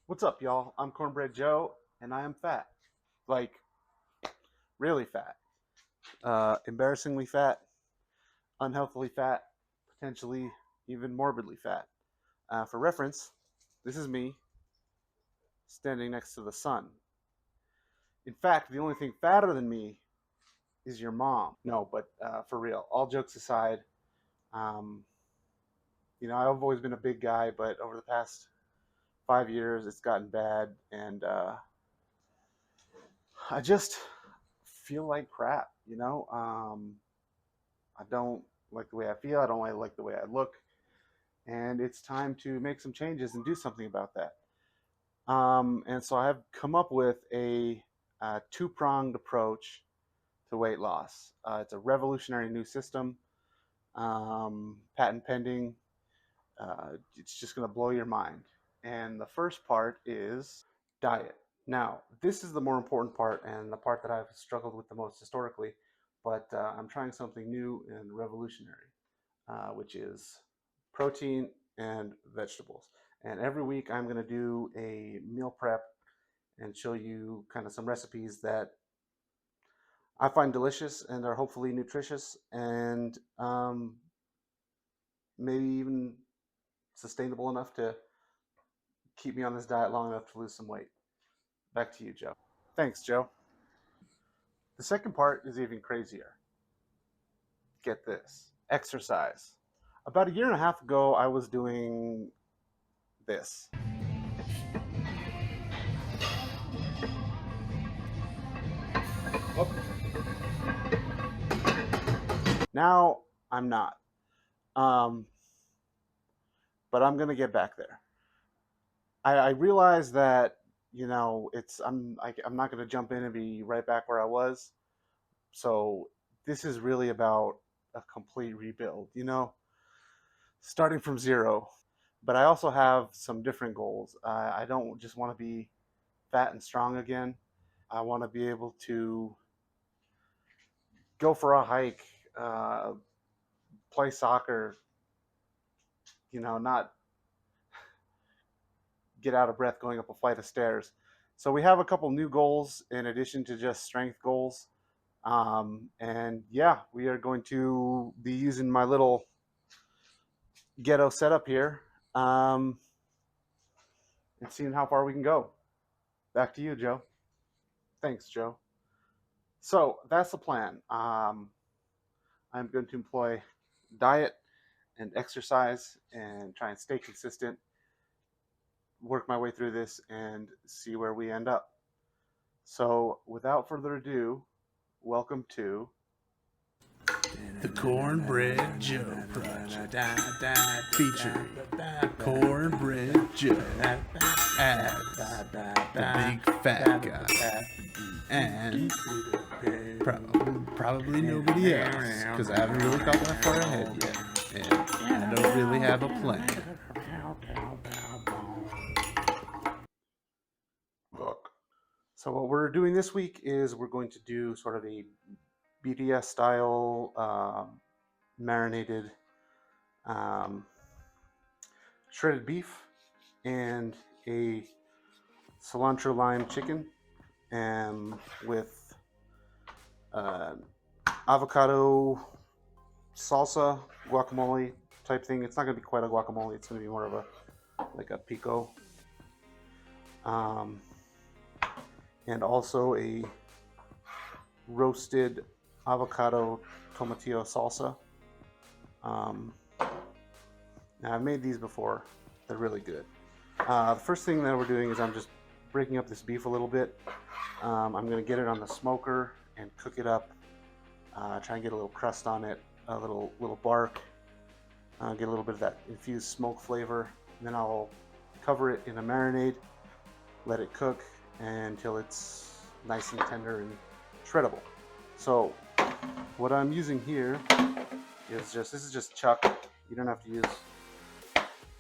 What's up, y'all? I'm Cornbreadjoe, and I am fat. Like, really fat. Embarrassingly fat, unhealthily fat, potentially even morbidly fat. For reference, this is me standing next to the sun. In fact, the only thing fatter than me is your mom. No, but for real, all jokes aside, um, I've always been a big guy, but over the past 5 years, it's gotten bad, and I just feel like crap. I don't like the way I feel. I don't like the way I look. And it's time to make some changes and do something about that. And so I have come up with a two-pronged approach to weight loss. It's a revolutionary new system, patent pending. It's just going to blow your mind. And the first part is diet. Now, this is the more important part and the part that I've struggled with the most historically, but I'm trying something new and revolutionary, which is protein and vegetables. And every week I'm going to do a meal prep and show you kind of some recipes that I find delicious and are hopefully nutritious and maybe even sustainable enough to keep me on this diet long enough to lose some weight. Back to you, Joe. Thanks, Joe. The second part is even crazier. Get this: exercise. About a year and a half ago, I was doing this. Now I'm not. Um, but I'm gonna get back there. I realize that I'm not gonna jump in and be right back where I was. So this is really about a complete rebuild. Starting from zero. But I also have some different goals. I don't just want to be fat and strong again. I want to be able to go for a hike, uh, play soccer. Not get out of breath going up a flight of stairs. So we have a couple new goals in addition to just strength goals. And yeah, we are going to be using my little ghetto setup here and seeing how far we can go. Back to you, Joe. Thanks, Joe. So that's the plan. I'm going to employ diet and exercise and try and stay consistent, work my way through this, and see where we end up. So without further ado, welcome to The Cornbread Joe Project, featuring Cornbread Joe as the big fat guy, and probably nobody else, because I haven't really thought that far ahead yet, and I don't really have a plan. Look. So what we're doing this week is we're going to do sort of a BDS style marinated um, shredded beef and a cilantro lime chicken and with uh, avocado salsa guacamole type thing. It's not going to be quite a guacamole. It's going to be more of a pico. And also a roasted avocado tomatillo salsa. Now I've made these before. They're really good. The first thing that we're doing is I'm just breaking up this beef a little bit. I'm going to get it on the smoker and cook it up. Try and get a little crust on it, a little bark. Get a little bit of that infused smoke flavor. And then I'll cover it in a marinade, let it cook until it's nice and tender and shreddable. So what I'm using here is this is just chuck. You don't have to use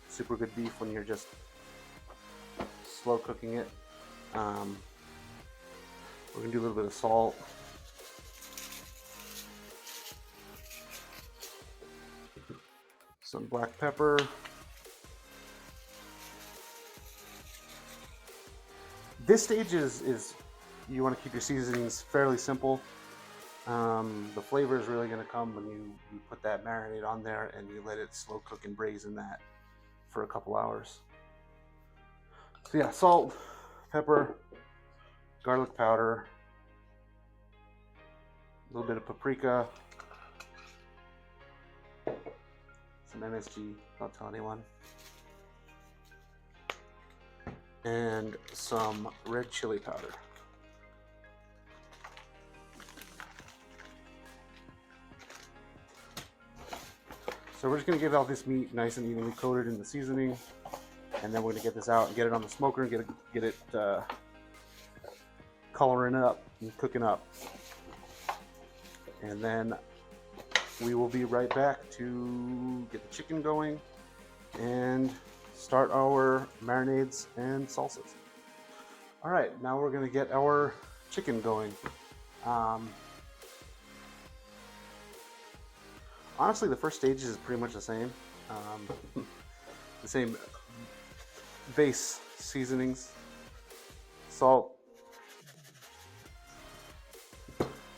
super good beef when you're just slow cooking it. We're gonna do a little bit of salt. Some black pepper. This stage is you want to keep your seasonings fairly simple. The flavor is really going to come when you put that marinade on there and you let it slow cook and braise in that for a couple hours. So yeah, salt, pepper, garlic powder, a little bit of paprika, some MSG, don't tell anyone, and some red chili powder. So we're just going to get all this meat nice and evenly coated in the seasoning, and then we're going to get this out and get it on the smoker and get it coloring up and cooking up. And then we will be right back to get the chicken going and start our marinades and salsas. All right, now we're going to get our chicken going. Honestly, the first stage is pretty much the same. The same base seasonings, salt,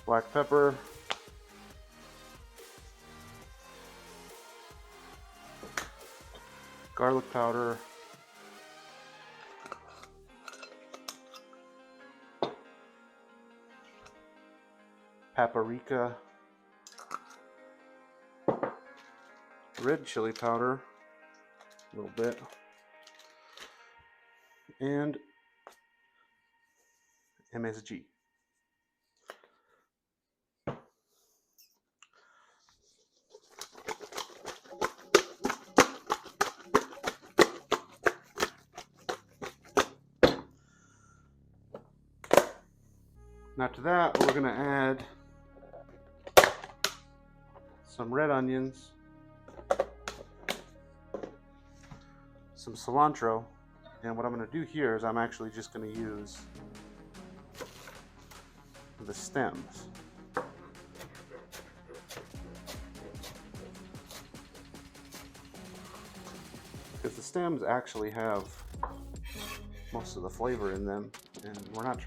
black pepper, garlic powder, paprika, red chili powder, a little bit, and MSG. Now to that, we're going to add some red onions, some cilantro, and what I'm going to do here is I'm actually just going to use the stems. Because the stems actually have most of the flavor in them, and we're not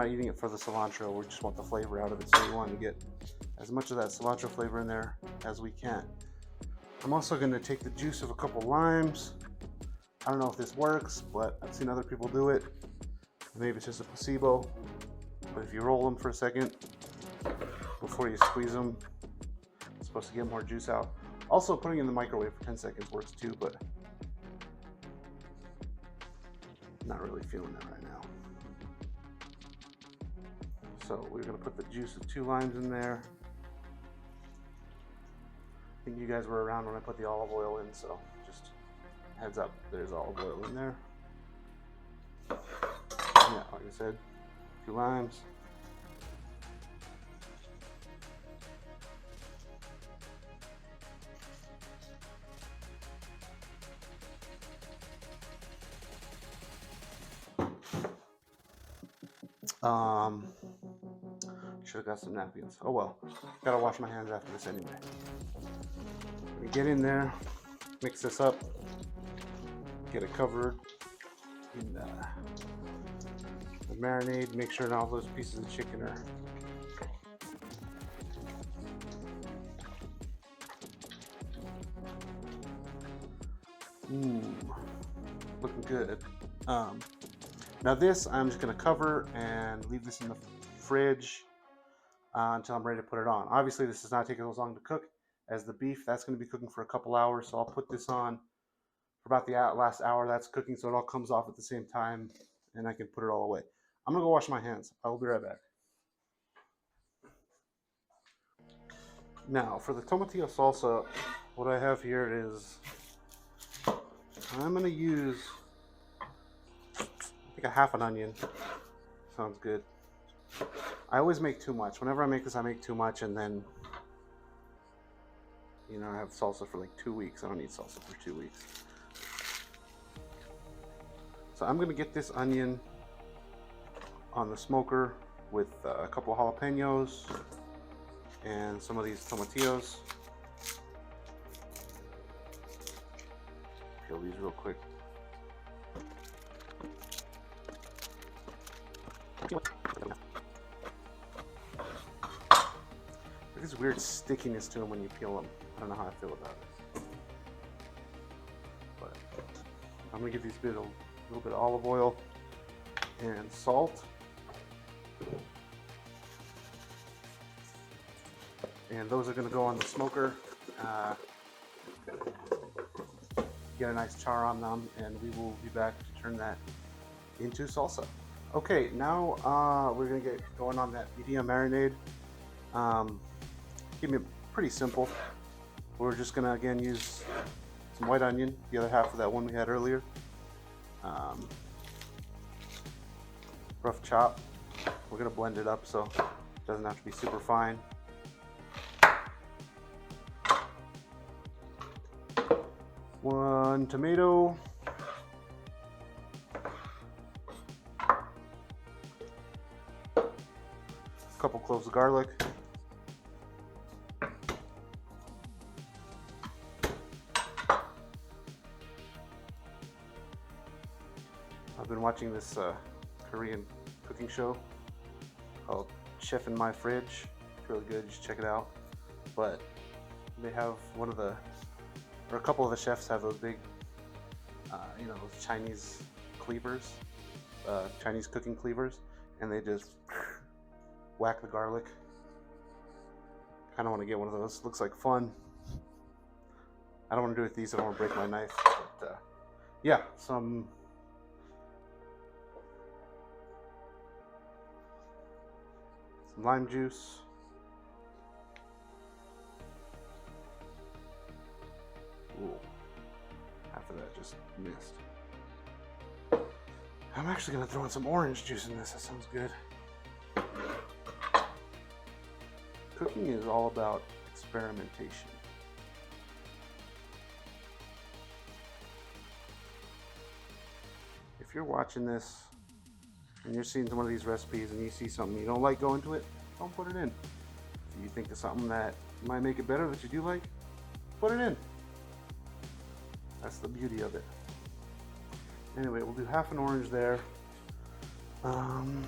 eating it for the cilantro, we just want the flavor out of it, so we want to get as much of that cilantro flavor in there as we can. I'm also going to take the juice of a couple limes. I don't know if this works, but I've seen other people do it. Maybe it's just a placebo, but if you roll them for a second before you squeeze them, it's supposed to get more juice out. Also, putting it in the microwave for 10 seconds works too, but I'm not really feeling it right now. So we're going to put the juice of 2 limes in there. I think you guys were around when I put the olive oil in, so just heads up, there's olive oil in there. Yeah, like I said, 2 limes. Should have got some napkins. Oh well, gotta wash my hands after this anyway. We get in there, mix this up, get it covered in the marinade. Make sure all those pieces of chicken are looking good. Now this, I'm just going to cover and leave this in the fridge until I'm ready to put it on. Obviously, this does not take as long to cook as the beef. That's going to be cooking for a couple hours, so I'll put this on for about the last hour that's cooking, so it all comes off at the same time, and I can put it all away. I'm going to go wash my hands. I will be right back. Now, for the tomatillo salsa, what I have here is I'm going to use a half an onion. Sounds good. I always make too much. Whenever I make this, I make too much, and then, you know, I have salsa for like 2 weeks. I don't need salsa for 2 weeks. So I'm going to get this onion on the smoker with a couple of jalapenos and some of these tomatillos. Peel these real quick. There's weird stickiness to them when you peel them. I don't know how I feel about it. But I'm gonna give these a little bit of olive oil and salt. And those are gonna go on the smoker. Get a nice char on them, and we will be back to turn that into salsa. Okay, now we're gonna get going on that medium marinade. Keep it pretty simple. We're just gonna again use some white onion, the other half of that one we had earlier. Rough chop. We're gonna blend it up so it doesn't have to be super fine. One tomato. A couple cloves of garlic. I've been watching this Korean cooking show called Chef in My Fridge. It's really good, just check it out. But they have a couple of the chefs have those big, those Chinese cleavers, Chinese cooking cleavers, and they just whack the garlic. Kind of want to get one of those. Looks like fun. I don't want to do it with these. I don't want to break my knife. But yeah, some lime juice. Ooh, half of that just missed. I'm actually gonna throw in some orange juice in this. That sounds good. Cooking is all about experimentation. If you're watching this and you're seeing one of these recipes and you see something you don't like, go into it, don't put it in. If you think of something that might make it better that you do like, put it in. That's the beauty of it. Anyway, we'll do half an orange there. I'm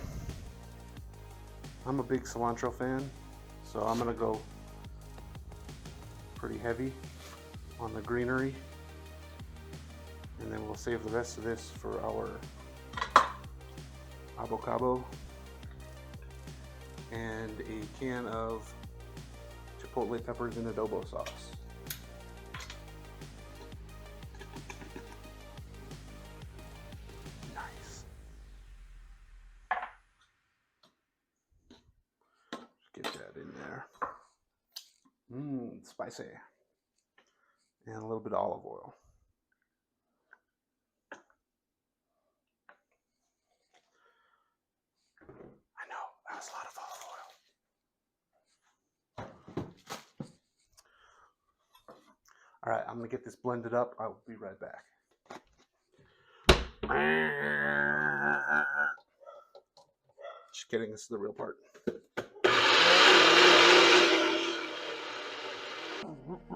a big cilantro fan, so I'm gonna go pretty heavy on the greenery. And then we'll save the rest of this for our avocado and a can of chipotle peppers and adobo sauce. Nice. Just get that in there. Spicy. And a little bit of olive oil. That's a lot of olive oil. All right, I'm gonna get this blended up. I will be right back. Just kidding, this is the real part.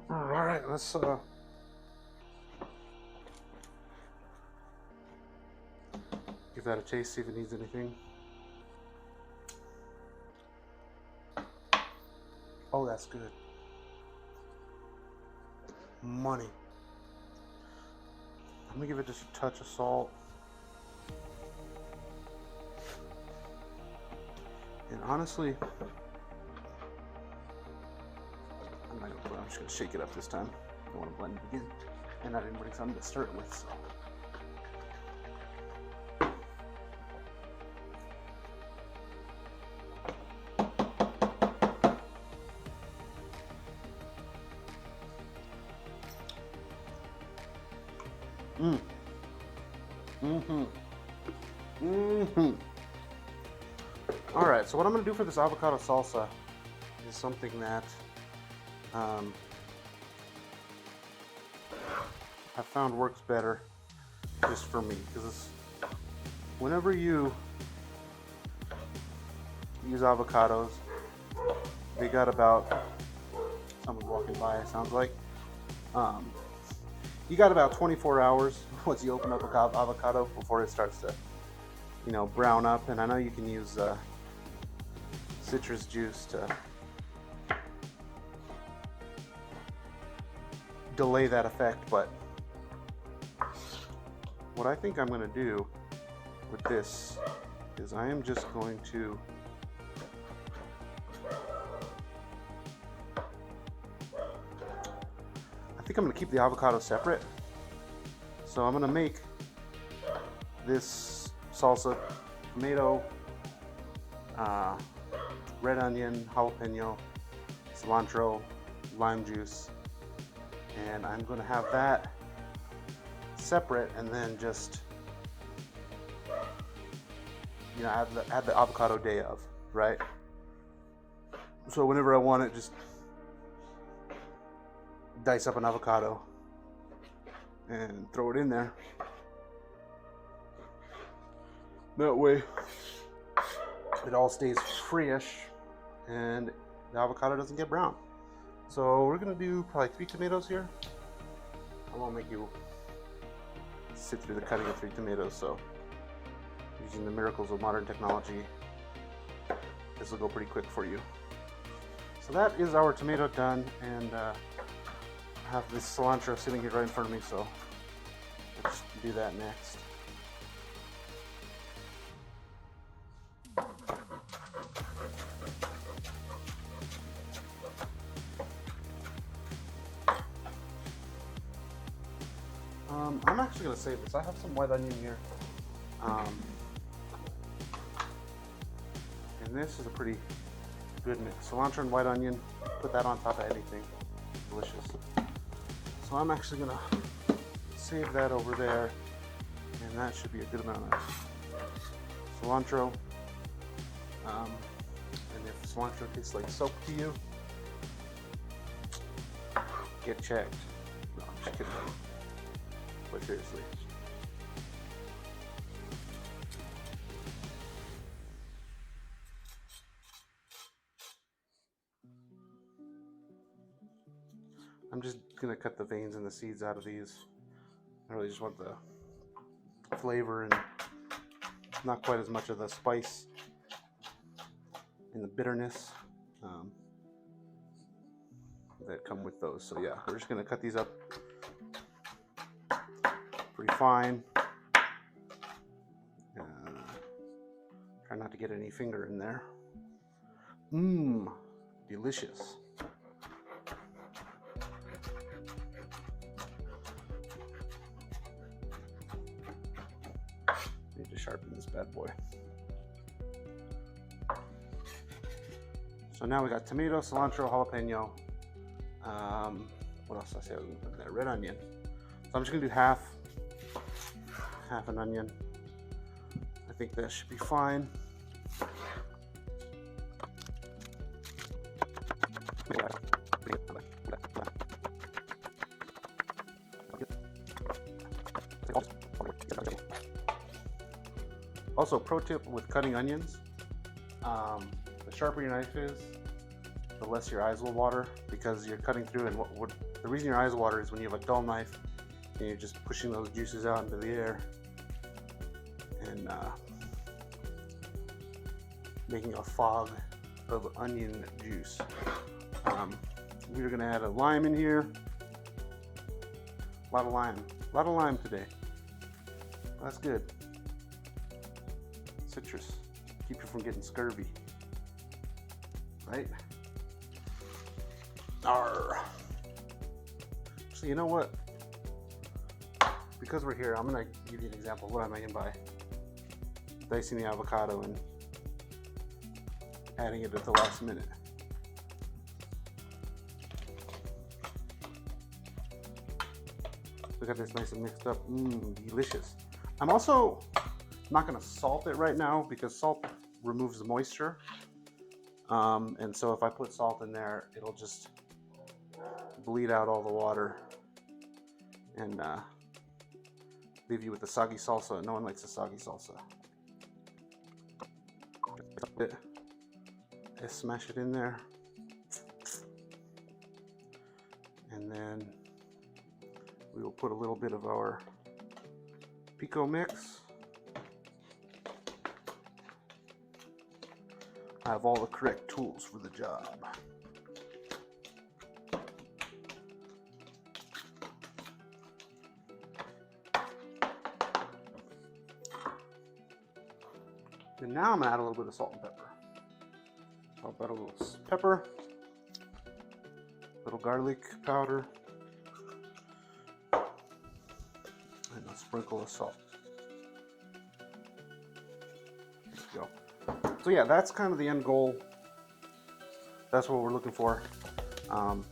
All right, let's give that a taste, see if it needs anything. Oh, that's good. Money. I'm gonna give it just a touch of salt. And honestly, I'm just gonna shake it up this time. I don't want to blend it again. And I didn't bring something to stir it with, so. All right, so what I'm going to do for this avocado salsa is something that I found works better just for me, because whenever you use avocados, they got about, someone's walking by, it sounds like, you got about 24 hours once you open up an avocado before it starts to you know, brown up. And I know you can use citrus juice to delay that effect, but what I think I'm going to do with this is I am just going to I'm going to keep the avocado separate. So I'm going to make this salsa: tomato, red onion, jalapeno, cilantro, lime juice, and I'm going to have that separate, and then just, you know, add the avocado day of, right? So whenever I want it, just dice up an avocado and throw it in there. That way it all stays fresh and the avocado doesn't get brown. So we're gonna do probably 3 tomatoes here. I won't make you sit through the cutting of 3 tomatoes, so using the miracles of modern technology, this will go pretty quick for you. So that is our tomato done, and I have this cilantro sitting here right in front of me, so let's do that next. I'm actually going to save this. I have some white onion here. And this is a pretty good mix. Cilantro and white onion, put that on top of anything. Delicious. So I'm actually going to save that over there. And that should be a good amount of cilantro. And if cilantro tastes like soap to you, get checked. No, I'm just kidding. But seriously. I'm just gonna cut the veins and the seeds out of these. I really just want the flavor and not quite as much of the spice and the bitterness that come with those. So yeah, we're just gonna cut these up pretty fine. Try not to get any finger in there. Mmm, delicious. Need to sharpen this bad boy. So now we got tomato, cilantro, jalapeno. What else did I say I was gonna put in there? Red onion. So I'm just gonna do half an onion. I think that should be fine. Also, pro tip with cutting onions, the sharper your knife is, the less your eyes will water, because you're cutting through, and the reason your eyes water is when you have a dull knife and you're just pushing those juices out into the air and making a fog of onion juice. We're gonna add a lime in here. A lot of lime today. That's good. Citrus, keep you from getting scurvy, right? Arr. So you know what? Because we're here, I'm gonna give you an example of what I'm making by dicing the avocado and adding it at the last minute. Look at this, nice and mixed up. Mmm, delicious. I'm also not going to salt it right now because salt removes the moisture. And so if I put salt in there, it'll just bleed out all the water and leave you with the soggy salsa. No one likes the soggy salsa. Just smash it in there. And then we will put a little bit of our pico mix. I have all the correct tools for the job. And now I'm gonna add a little bit of salt and pepper. I'll add a little pepper, little garlic powder, and a sprinkle of salt. There we go. So yeah, that's kind of the end goal. That's what we're looking for. And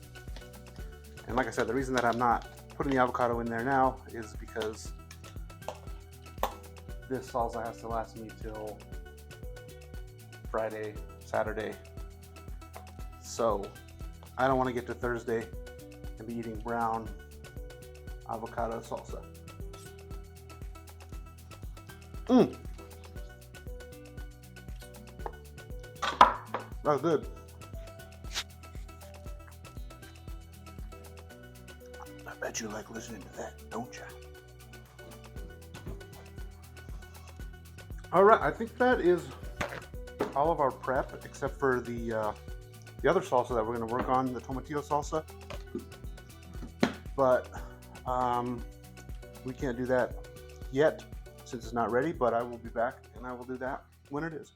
like I said, the reason that I'm not putting the avocado in there now is because this salsa has to last me till Friday, Saturday. So I don't want to get to Thursday and be eating brown avocado salsa. That's good. I bet you like listening to that, don't you? All right, I think that is all of our prep except for the other salsa that we're going to work on, the tomatillo salsa. But we can't do that yet since it's not ready, but I will be back and I will do that when it is.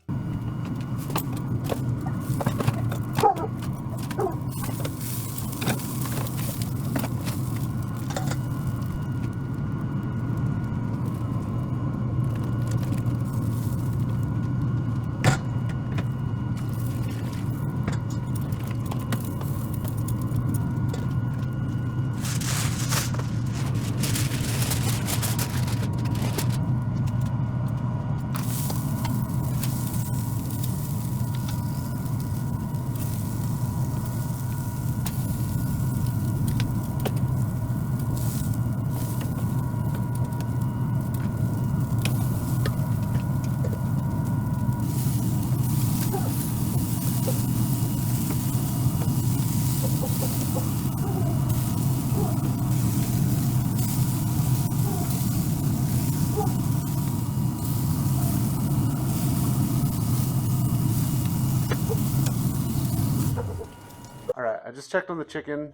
Alright, I just checked on the chicken,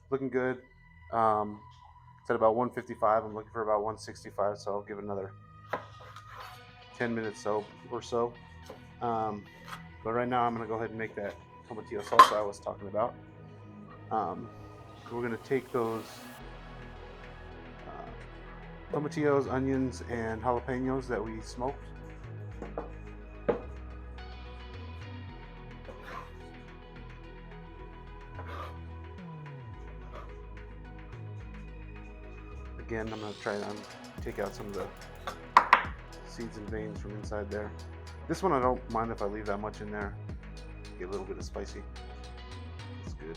looking good. It's at about 155, I'm looking for about 165, so I'll give it another 10 minutes or so. But right now I'm going to go ahead and make that tomatillo salsa I was talking about. We're going to take those tomatillos, onions, and jalapenos that we smoked. Again, I'm going to try and take out some of the seeds and veins from inside there. This one I don't mind if I leave that much in there. Get a little bit of spicy. It's good.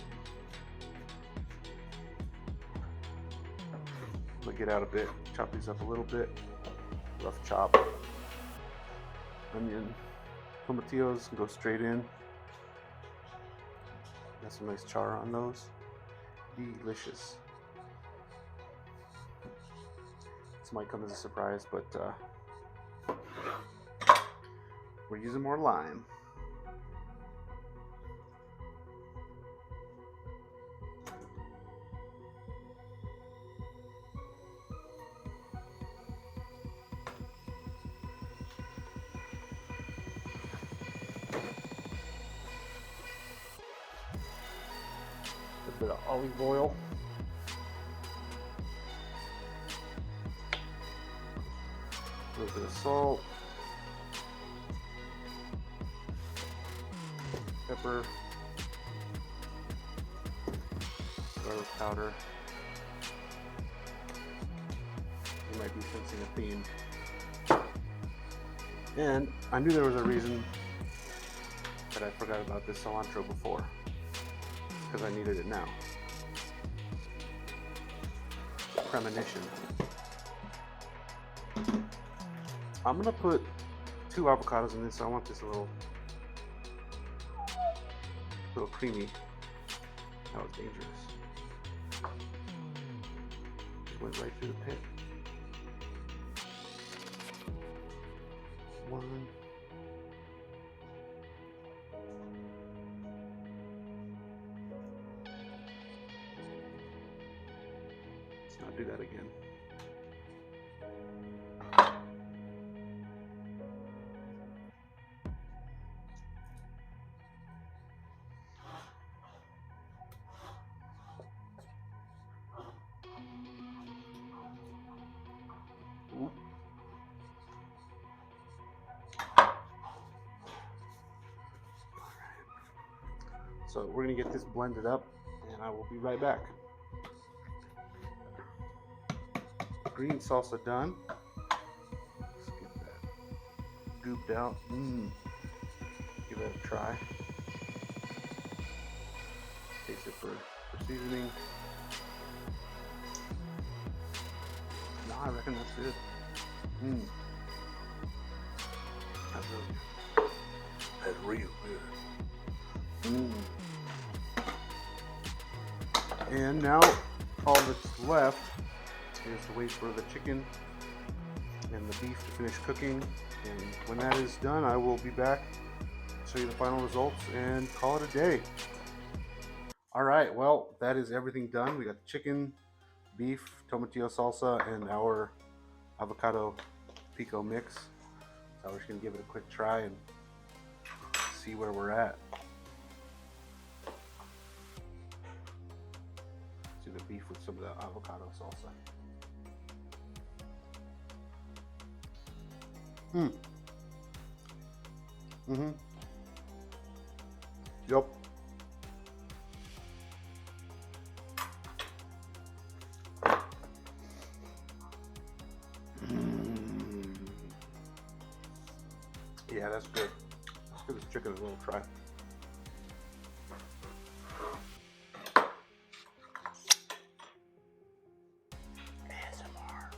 I'll get out a bit, chop these up a little bit. Rough chop. Onion. Tomatillos can go straight in. Got some nice char on those. Delicious. This might come as a surprise, but we're using more lime. A bit of olive oil. A little bit of salt, pepper, garlic powder. You might be sensing a theme. And I knew there was a reason that I forgot about this cilantro before, because I needed it now. Premonition. I'm gonna put 2 avocados in this, so I want this a little creamy. That was dangerous. Just went right through the pit. 1, Let's not do that again. Ooh. So we're going to get this blended up, and I will be right back. Green salsa done. Let's get that gooped out. Give it a try. Taste it for seasoning. No, I reckon that's good. That's really good. That's real good. And now all that's left is to wait for the chicken and the beef to finish cooking. And when that is done, I will be back to show you the final results and call it a day. All right, well, that is everything done. We got the chicken, beef, tomatillo salsa, and our avocado pico mix. So we're just gonna give it a quick try and see where we're at. Do the beef with some of the avocado salsa. Yep. Yeah, that's good. Let's give this chicken a little try. ASMR.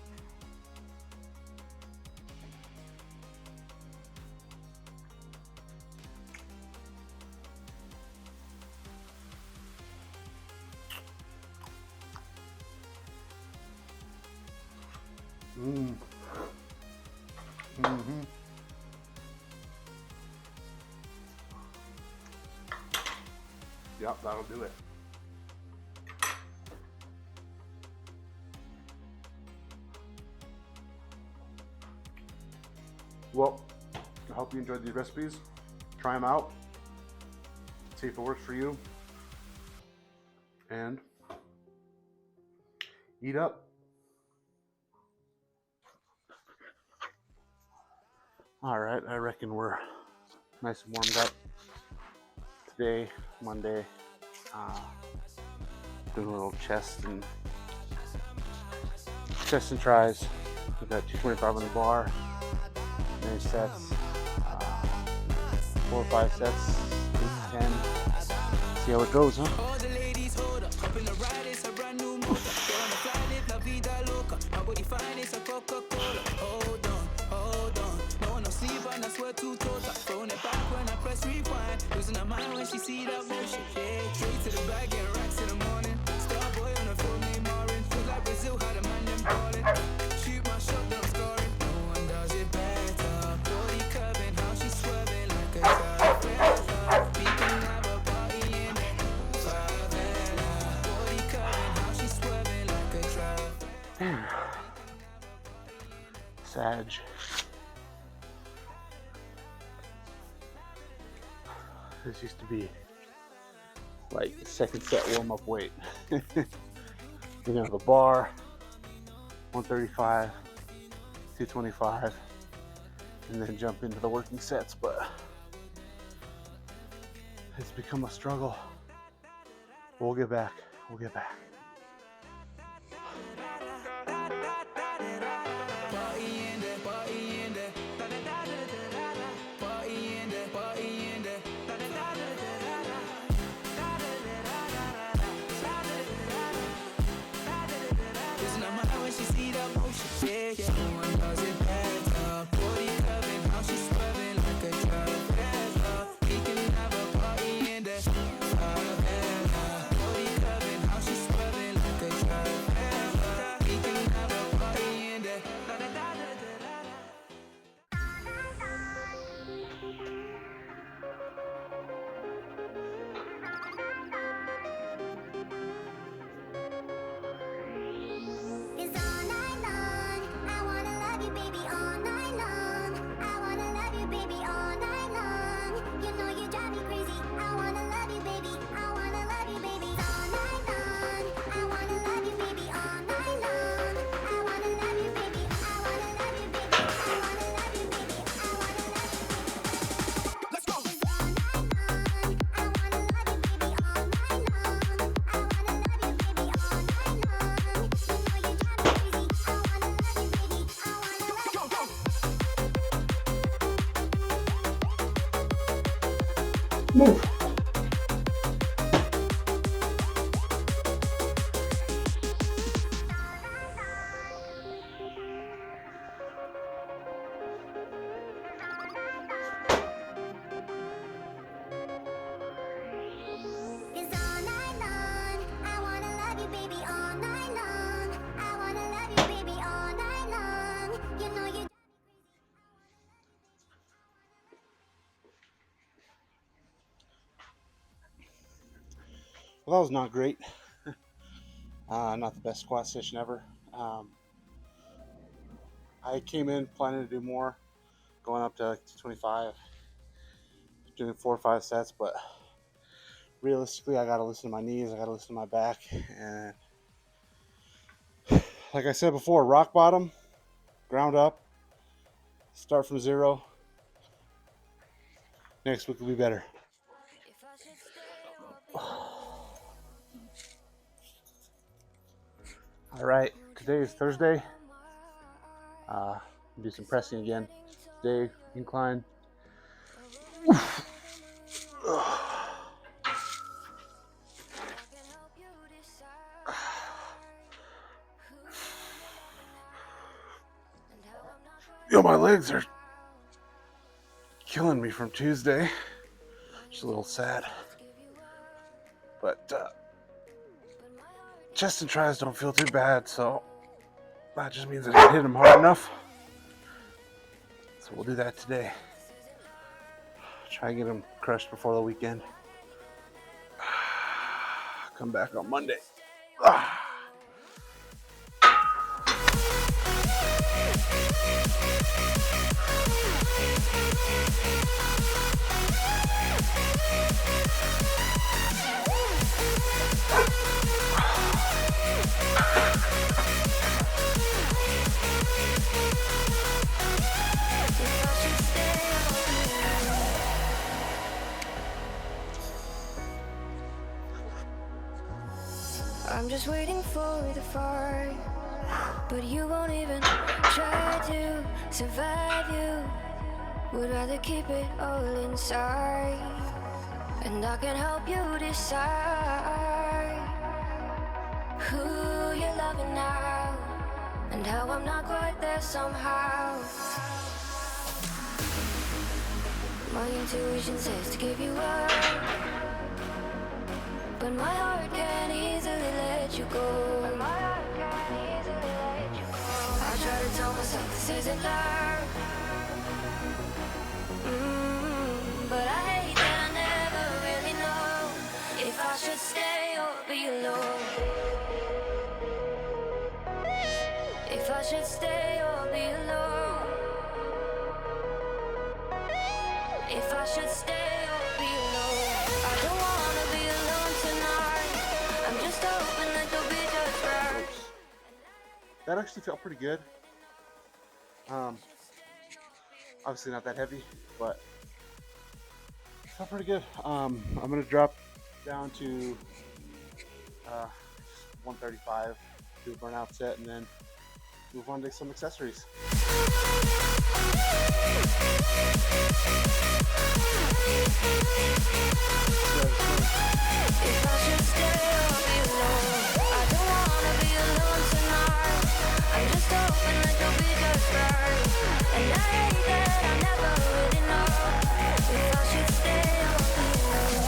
Yep, that'll do it. Well, I hope you enjoyed these recipes. Try them out. See if it works for you. And eat up. All right, I reckon we're nice and warmed up. Today, Monday, doing a little chest and tries. We got 225 on the bar, many sets, 4 or 5 sets, 8 to 10. See how it goes, huh? Losing her mind when she see that motion. Yeah, straight to the bag, getting racks in the morning. Star boy on a film named Marin. Feel like Brazil had a man named Ballin'. Shoot my shot, then I'm scoring. No one does it better. Body curving, how she swerving like a trifecta. We can have a party in the favela. Body curving, how she swerving like a trifecta. Sag. This used to be like second set warm-up weight. You know, the bar, 135, 225, and then jump into the working sets, but it's become a struggle. We'll get back. Swear Move. Well, that was not great. Not the best squat session ever. I came in planning to do more, going up to 25, doing 4 or 5 sets, but realistically, I got to listen to my knees, I got to listen to my back, and like I said before, rock bottom, ground up, start from zero. Next week will be better. All right, today is Thursday. Do some pressing again. Today, incline. Yo, my legs are killing me from Tuesday. Just a little sad. But chest and tries don't feel too bad, so that just means I didn't hit them hard enough. So we'll do that today. Try and get them crushed before the weekend. Come back on Monday. I'm just waiting for the fire, but you won't even try to survive. You would rather keep it all inside, and I can help you decide who you're loving now, and how I'm not quite there somehow. My intuition says to give you up, but my heart can't easily let you go. I try to tell myself this isn't love, but I hate that I never really know if I should stay or be alone. If I should stay or be alone. If I should stay or be alone. I don't wanna be alone tonight. I'm just hoping that you'll be just right. That actually felt pretty good. Obviously not that heavy, but it felt pretty good. I'm gonna drop down to 135, do a burnout set, and then move on to some accessories. If I should stay or be alone, I don't wanna be alone tonight. I'm just hoping that you'll be just right. And I hate that I never really know if I should stay or be alone.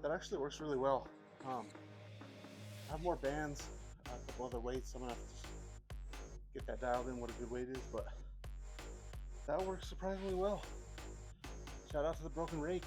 That actually works really well. I have more bands, a couple other weights. I'm gonna have to get that dialed in, what a good weight is, but that works surprisingly well. Shout out to the Broken Rake.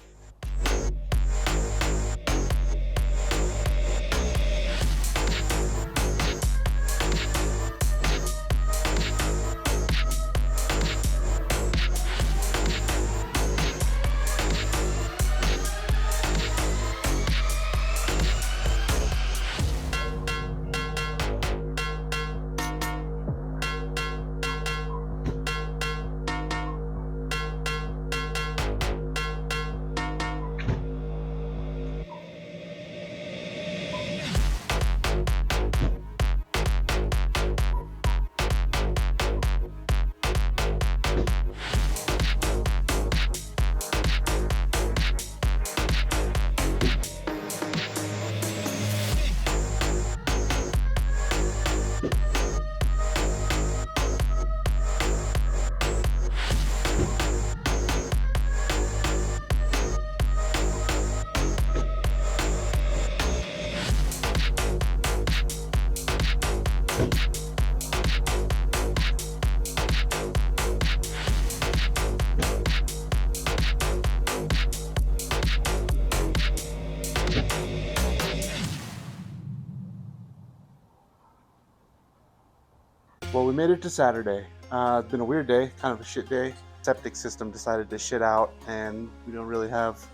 Well, we made it to Saturday. It's been a weird day, kind of a shit day. Septic system decided to shit out, and we don't really have.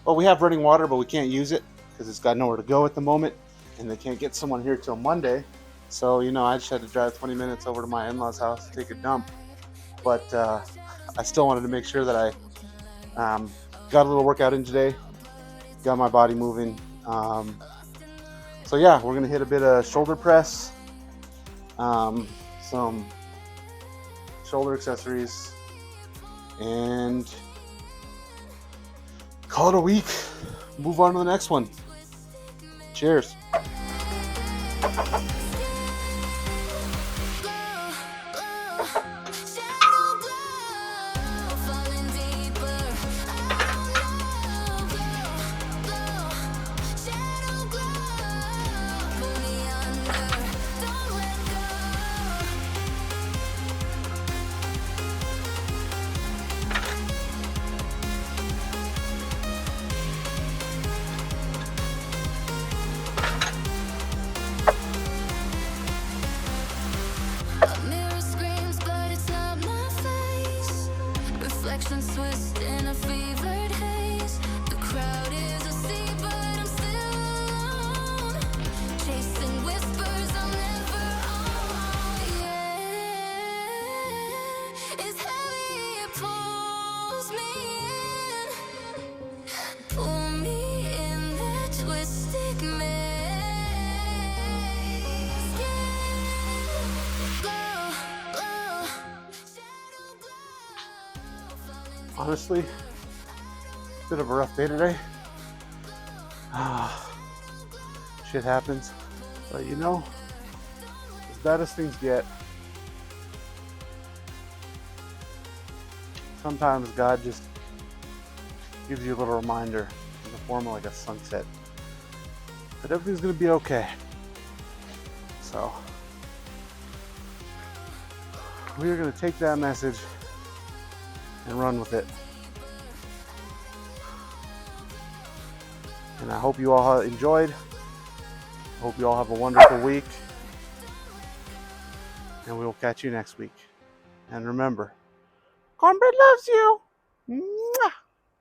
Well, we have running water, but we can't use it because it's got nowhere to go at the moment, and they can't get someone here till Monday. So, I just had to drive 20 minutes over to my in-laws' house to take a dump. But I still wanted to make sure that I got a little workout in today, got my body moving. So yeah, we're gonna hit a bit of shoulder press, some shoulder accessories, and call it a week. Move on to the next one. Cheers. Twist in a fevered haze. The crowd is asleep, but I'm still alone. Chasing whispers I'll never own. Yeah, it's heavy, it pulls me in. Pull me in that twisted maze. Glow, glow, shadow glow. Honestly, bit of a rough day today. Shit happens. But as bad as things get, sometimes God just gives you a little reminder in the form of like a sunset that everything's gonna be okay. So we are gonna take that message and run with it. And I hope you all enjoyed. I hope you all have a wonderful week. And we will catch you next week. And remember, Cornbread loves you. Mwah!